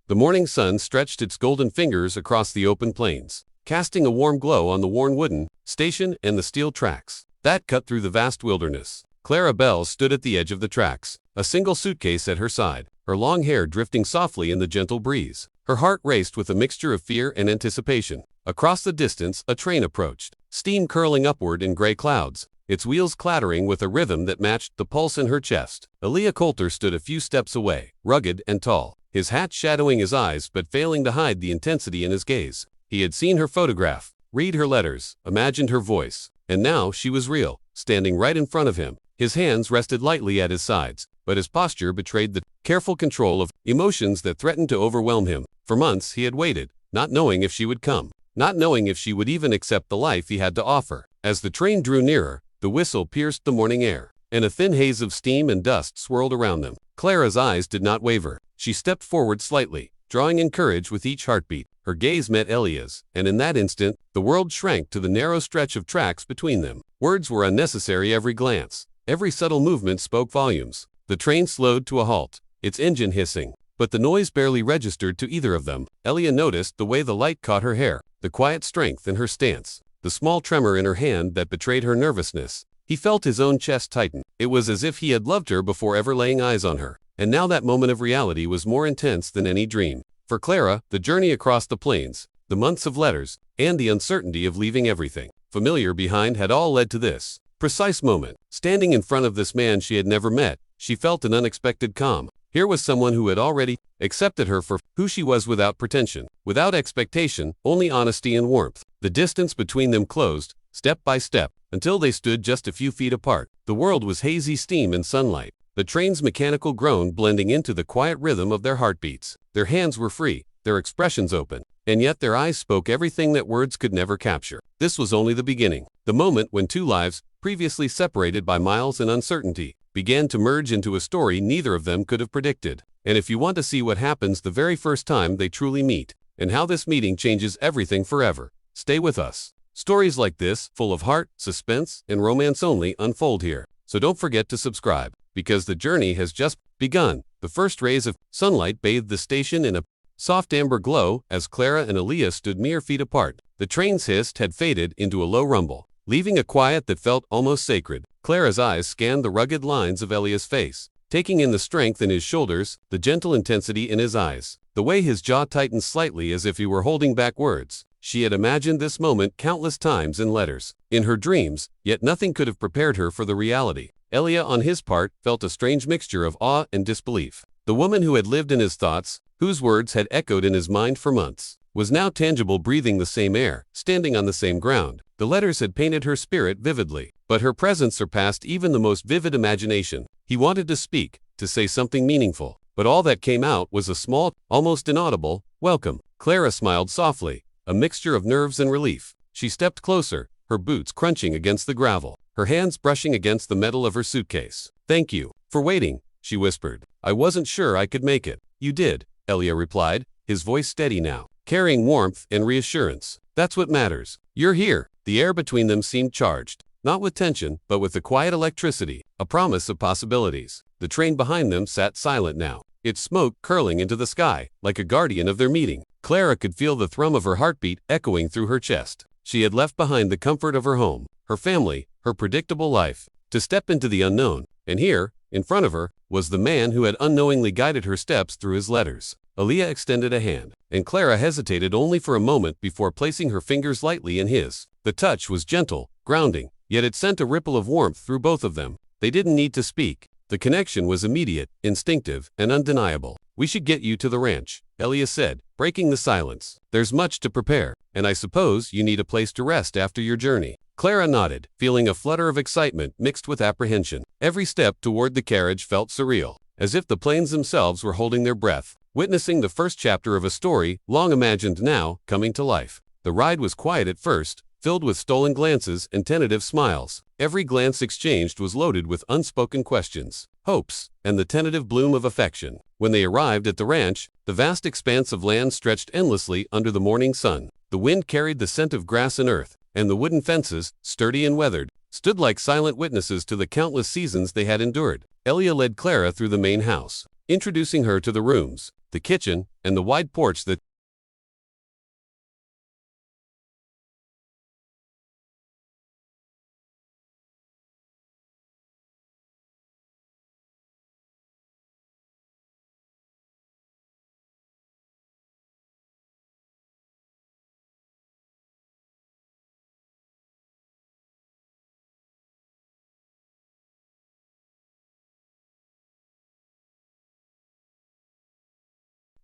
The morning sun stretched its golden fingers across the open plains, casting a warm glow on the worn wooden station and the steel tracks that cut through the vast wilderness. Clara Belle stood at the edge of the tracks, a single suitcase at her side, her long hair drifting softly in the gentle breeze. Her heart raced with a mixture of fear and anticipation. Across the distance, a train approached, steam curling upward in gray clouds, its wheels clattering with a rhythm that matched the pulse in her chest. Aaliyah Coulter stood a few steps away, rugged and tall, his hat shadowing his eyes but failing to hide the intensity in his gaze. He had seen her photograph, read her letters, imagined her voice, and now she was real, standing right in front of him. His hands rested lightly at his sides, but his posture betrayed the careful control of emotions that threatened to overwhelm him. For months he had waited, not knowing if she would come, not knowing if she would even accept the life he had to offer. As the train drew nearer, the whistle pierced the morning air, and a thin haze of steam and dust swirled around them. Clara's eyes did not waver. She stepped forward slightly, drawing in courage with each heartbeat. Her gaze met Elia's, and in that instant, the world shrank to the narrow stretch of tracks between them. Words were unnecessary. Every glance, every subtle movement spoke volumes. The train slowed to a halt, its engine hissing, but the noise barely registered to either of them. Elia noticed the way the light caught her hair, the quiet strength in her stance, the small tremor in her hand that betrayed her nervousness. He felt his own chest tighten. It was as if he had loved her before ever laying eyes on her, and now that moment of reality was more intense than any dream. For Clara, the journey across the plains, the months of letters, and the uncertainty of leaving everything familiar behind had all led to this precise moment. Standing in front of this man she had never met, she felt an unexpected calm. Here was someone who had already accepted her for who she was without pretension, without expectation, only honesty and warmth. The distance between them closed, step by step, until they stood just a few feet apart. The world was hazy steam and sunlight, the train's mechanical groan blending into the quiet rhythm of their heartbeats. Their hands were free, their expressions open, and yet their eyes spoke everything that words could never capture. This was only the beginning, the moment when two lives, previously separated by miles and uncertainty, began to merge into a story neither of them could have predicted. And if you want to see what happens the very first time they truly meet, and how this meeting changes everything forever, stay with us. Stories like this, full of heart, suspense, and romance only unfold here. So don't forget to subscribe, because the journey has just begun. The first rays of sunlight bathed the station in a soft amber glow as Clara and Aaliyah stood mere feet apart. The train's hiss had faded into a low rumble, leaving a quiet that felt almost sacred. Clara's eyes scanned the rugged lines of Elia's face, taking in the strength in his shoulders, the gentle intensity in his eyes, the way his jaw tightened slightly as if he were holding back words. She had imagined this moment countless times in letters, in her dreams, yet nothing could have prepared her for the reality. Elia, on his part, felt a strange mixture of awe and disbelief. The woman who had lived in his thoughts, whose words had echoed in his mind for months, was now tangible, breathing the same air, standing on the same ground. The letters had painted her spirit vividly, but her presence surpassed even the most vivid imagination. He wanted to speak, to say something meaningful, but all that came out was a small, almost inaudible, welcome. Clara smiled softly, a mixture of nerves and relief. She stepped closer, her boots crunching against the gravel, her hands brushing against the metal of her suitcase. "Thank you for waiting," she whispered. "I wasn't sure I could make it." "You did," Elia replied, his voice steady now, carrying warmth and reassurance. "That's what matters. You're here." The air between them seemed charged, not with tension, but with the quiet electricity, a promise of possibilities. The train behind them sat silent now, its smoke curling into the sky, like a guardian of their meeting. Clara could feel the thrum of her heartbeat echoing through her chest. She had left behind the comfort of her home, her family, her predictable life, to step into the unknown, and here, in front of her, was the man who had unknowingly guided her steps through his letters. Aaliyah extended a hand, and Clara hesitated only for a moment before placing her fingers lightly in his. The touch was gentle, grounding, yet it sent a ripple of warmth through both of them. They didn't need to speak. The connection was immediate, instinctive, and undeniable. "We should get you to the ranch," Elia said, breaking the silence. "There's much to prepare, and I suppose you need a place to rest after your journey." Clara nodded, feeling a flutter of excitement mixed with apprehension. Every step toward the carriage felt surreal, as if the plains themselves were holding their breath, witnessing the first chapter of a story, long imagined now, coming to life. The ride was quiet at first, filled with stolen glances and tentative smiles. Every glance exchanged was loaded with unspoken questions, hopes, and the tentative bloom of affection. When they arrived at the ranch, the vast expanse of land stretched endlessly under the morning sun. The wind carried the scent of grass and earth, and the wooden fences, sturdy and weathered, stood like silent witnesses to the countless seasons they had endured. Elia led Clara through the main house, introducing her to the rooms, the kitchen, and the wide porch that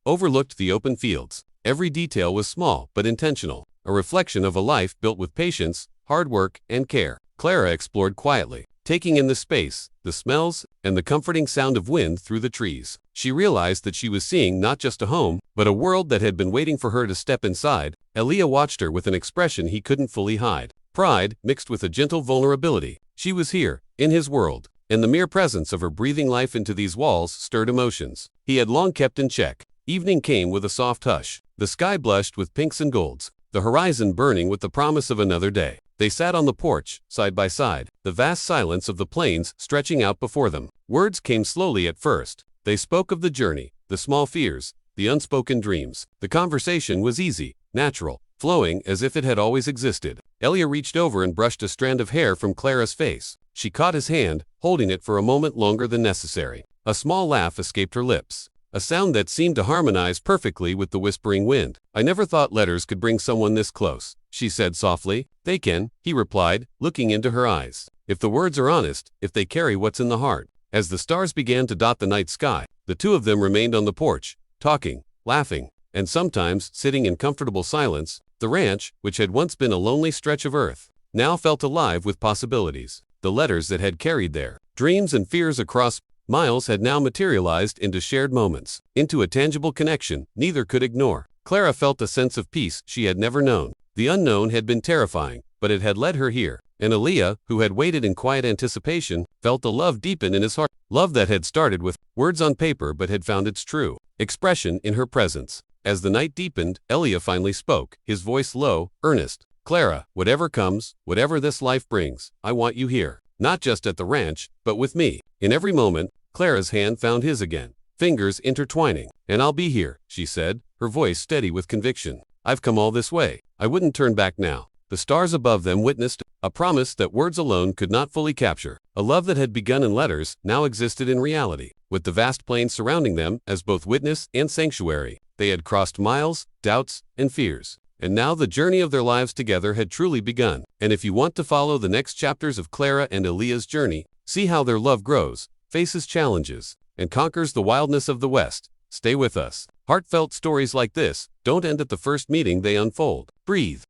overlooked the open fields. Every detail was small but intentional, a reflection of a life built with patience, hard work, and care. Clara explored quietly, taking in the space, the smells, and the comforting sound of wind through the trees. She realized that she was seeing not just a home, but a world that had been waiting for her to step inside. Elia watched her with an expression he couldn't fully hide. Pride, mixed with a gentle vulnerability. She was here, in his world, and the mere presence of her breathing life into these walls stirred emotions he had long kept in check. Evening came with a soft hush. The sky blushed with pinks and golds, the horizon burning with the promise of another day. They sat on the porch, side by side, the vast silence of the plains stretching out before them. Words came slowly at first. They spoke of the journey, the small fears, the unspoken dreams. The conversation was easy, natural, flowing as if it had always existed. Elia reached over and brushed a strand of hair from Clara's face. She caught his hand, holding it for a moment longer than necessary. A small laugh escaped her lips, a sound that seemed to harmonize perfectly with the whispering wind. "I never thought letters could bring someone this close," she said softly. "They can," he replied, looking into her eyes. "If the words are honest, if they carry what's in the heart." As the stars began to dot the night sky, the two of them remained on the porch, talking, laughing, and sometimes sitting in comfortable silence. The ranch, which had once been a lonely stretch of earth, now felt alive with possibilities. The letters that had carried their dreams and fears across miles had now materialized into shared moments, into a tangible connection neither could ignore. Clara felt a sense of peace she had never known. The unknown had been terrifying, but it had led her here. And Elia, who had waited in quiet anticipation, felt a love deepen in his heart. Love that had started with words on paper but had found its true expression in her presence. As the night deepened, Elia finally spoke, his voice low, earnest. "Clara, whatever comes, whatever this life brings, I want you here. Not just at the ranch, but with me." In every moment, Clara's hand found his again, fingers intertwining. "And I'll be here," she said, her voice steady with conviction. "I've come all this way. I wouldn't turn back now." The stars above them witnessed a promise that words alone could not fully capture. A love that had begun in letters now existed in reality, with the vast plains surrounding them as both witness and sanctuary. They had crossed miles, doubts, and fears. And now the journey of their lives together had truly begun. And if you want to follow the next chapters of Clara and Elia's journey, see how their love grows, faces challenges, and conquers the wildness of the West, stay with us. Heartfelt stories like this don't end at the first meeting, they unfold. Breathe.